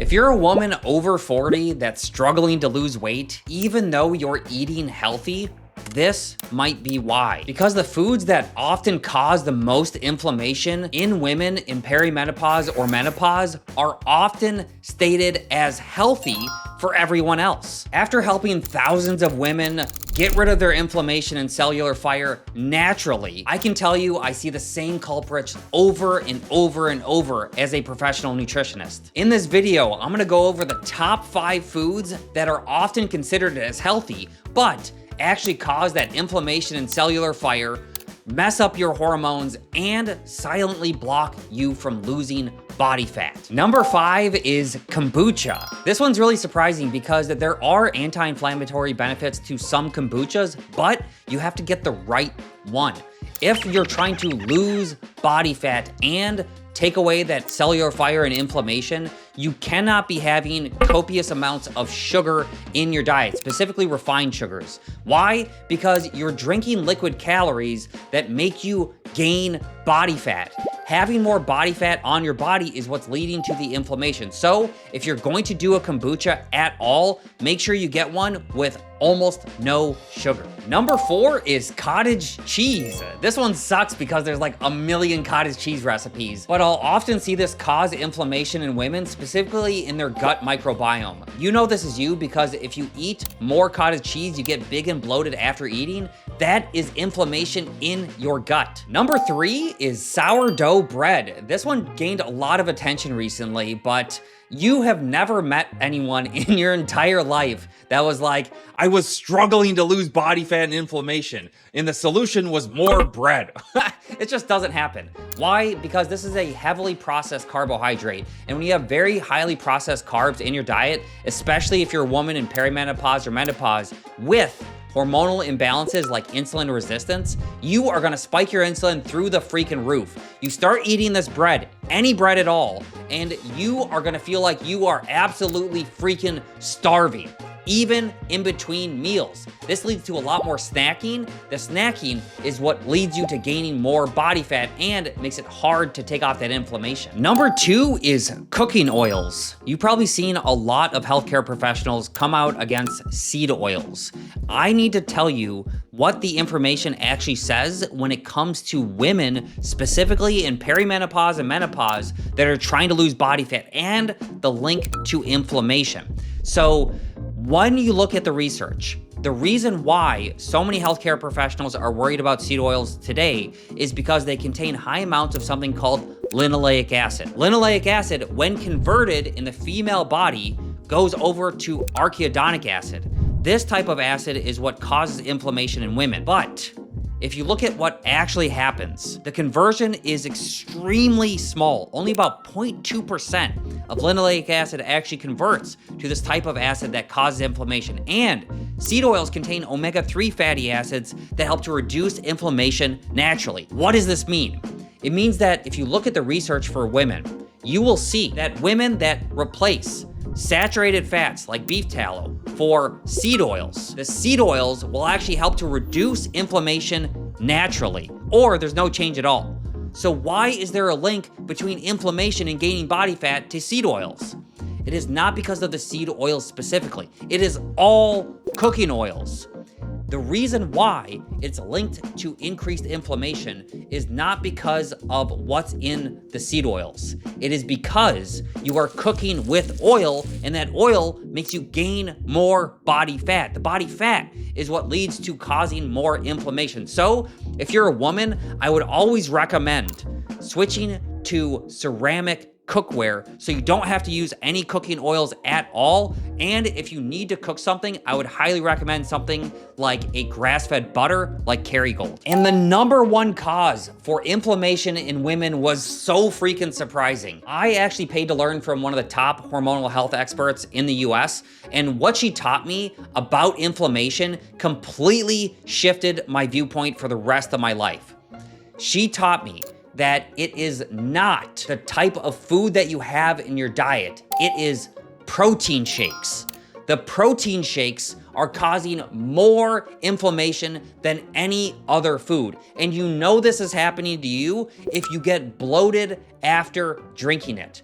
If you're a woman over 40 that's struggling to lose weight, even though you're eating healthy, this might be why. Because the foods that often cause the most inflammation in women in perimenopause or menopause are often stated as healthy for everyone else. After helping thousands of women get rid of their inflammation and cellular fire naturally, I can tell you I see the same culprits over and over and over as a professional nutritionist. In this video, I'm gonna go over the top 5 foods that are often considered as healthy, but actually cause that inflammation and cellular fire, mess up your hormones, and silently block you from losing body fat. Number 5 is kombucha. This one's really surprising because there are anti-inflammatory benefits to some kombuchas, but you have to get the right one. If you're trying to lose body fat and take away that cellular fire and inflammation, you cannot be having copious amounts of sugar in your diet, specifically refined sugars. Why? Because you're drinking liquid calories that make you gain body fat. Having more body fat on your body is what's leading to the inflammation. So if you're going to do a kombucha at all, make sure you get one with almost no sugar. Number 4 is cottage cheese. This one sucks because there's like a million cottage cheese recipes, but I'll often see this cause inflammation in women, specifically in their gut microbiome. You know this is you because if you eat more cottage cheese, you get big and bloated after eating. That is inflammation in your gut. Number 3 is sourdough bread. This one gained a lot of attention recently, but you have never met anyone in your entire life that was like, I was struggling to lose body fat and inflammation, and the solution was more bread. It just doesn't happen. Why? Because this is a heavily processed carbohydrate, and when you have very highly processed carbs in your diet, especially if you're a woman in perimenopause or menopause with hormonal imbalances like insulin resistance, you are gonna spike your insulin through the freaking roof. You start eating this bread, any bread at all, and you are gonna feel like you are absolutely freaking starving, even in between meals. This leads to a lot more snacking. The snacking is what leads you to gaining more body fat and makes it hard to take off that inflammation. Number 2 is cooking oils. You've probably seen a lot of healthcare professionals come out against seed oils. I need to tell you what the information actually says when it comes to women, specifically in perimenopause and menopause, that are trying to lose body fat and the link to inflammation. So when you look at the research, the reason why so many healthcare professionals are worried about seed oils today is because they contain high amounts of something called linoleic acid. Linoleic acid, when converted in the female body, goes over to arachidonic acid. This type of acid is what causes inflammation in women. But if you look at what actually happens, the conversion is extremely small. Only about 0.2% of linoleic acid actually converts to this type of acid that causes inflammation. And seed oils contain omega-3 fatty acids that help to reduce inflammation naturally. What does this mean? It means that if you look at the research for women, you will see that women that replace saturated fats like beef tallow for seed oils, the seed oils will actually help to reduce inflammation naturally, or there's no change at all. So why is there a link between inflammation and gaining body fat to seed oils? It is not because of the seed oils specifically. It is all cooking oils. The reason why it's linked to increased inflammation is not because of what's in the seed oils. It is because you are cooking with oil, and that oil makes you gain more body fat. The body fat is what leads to causing more inflammation. So if you're a woman, I would always recommend switching to ceramic cookware so you don't have to use any cooking oils at all. And if you need to cook something, I would highly recommend something like a grass-fed butter like Kerrygold. And the number 1 cause for inflammation in women was so freaking surprising. I actually paid to learn from one of the top hormonal health experts in the US, and what she taught me about inflammation completely shifted my viewpoint for the rest of my life. She taught me that it is not the type of food that you have in your diet. It is protein shakes. The protein shakes are causing more inflammation than any other food. And you know this is happening to you if you get bloated after drinking it.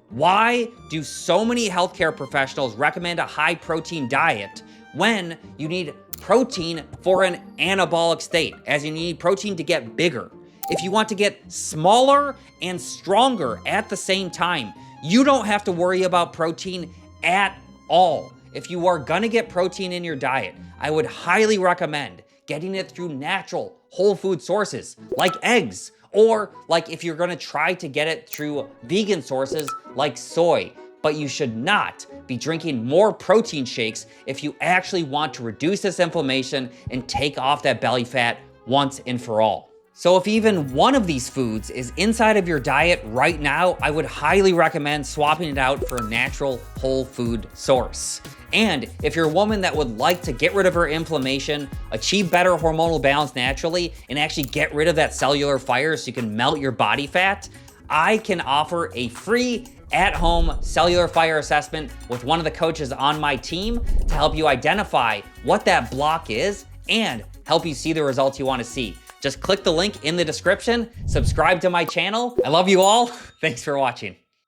Why do so many healthcare professionals recommend a high protein diet when you need protein for an anabolic state, as you need protein to get bigger? If you want to get smaller and stronger at the same time, you don't have to worry about protein at all. If you are gonna get protein in your diet, I would highly recommend getting it through natural, whole food sources like eggs, or like if you're gonna try to get it through vegan sources like soy. But you should not be drinking more protein shakes if you actually want to reduce this inflammation and take off that belly fat once and for all. So if even one of these foods is inside of your diet right now, I would highly recommend swapping it out for a natural whole food source. And if you're a woman that would like to get rid of her inflammation, achieve better hormonal balance naturally, and actually get rid of that cellular fire so you can melt your body fat, I can offer a free at-home cellular fire assessment with one of the coaches on my team to help you identify what that block is and help you see the results you want to see. Just click the link in the description, subscribe to my channel. I love you all. Thanks for watching.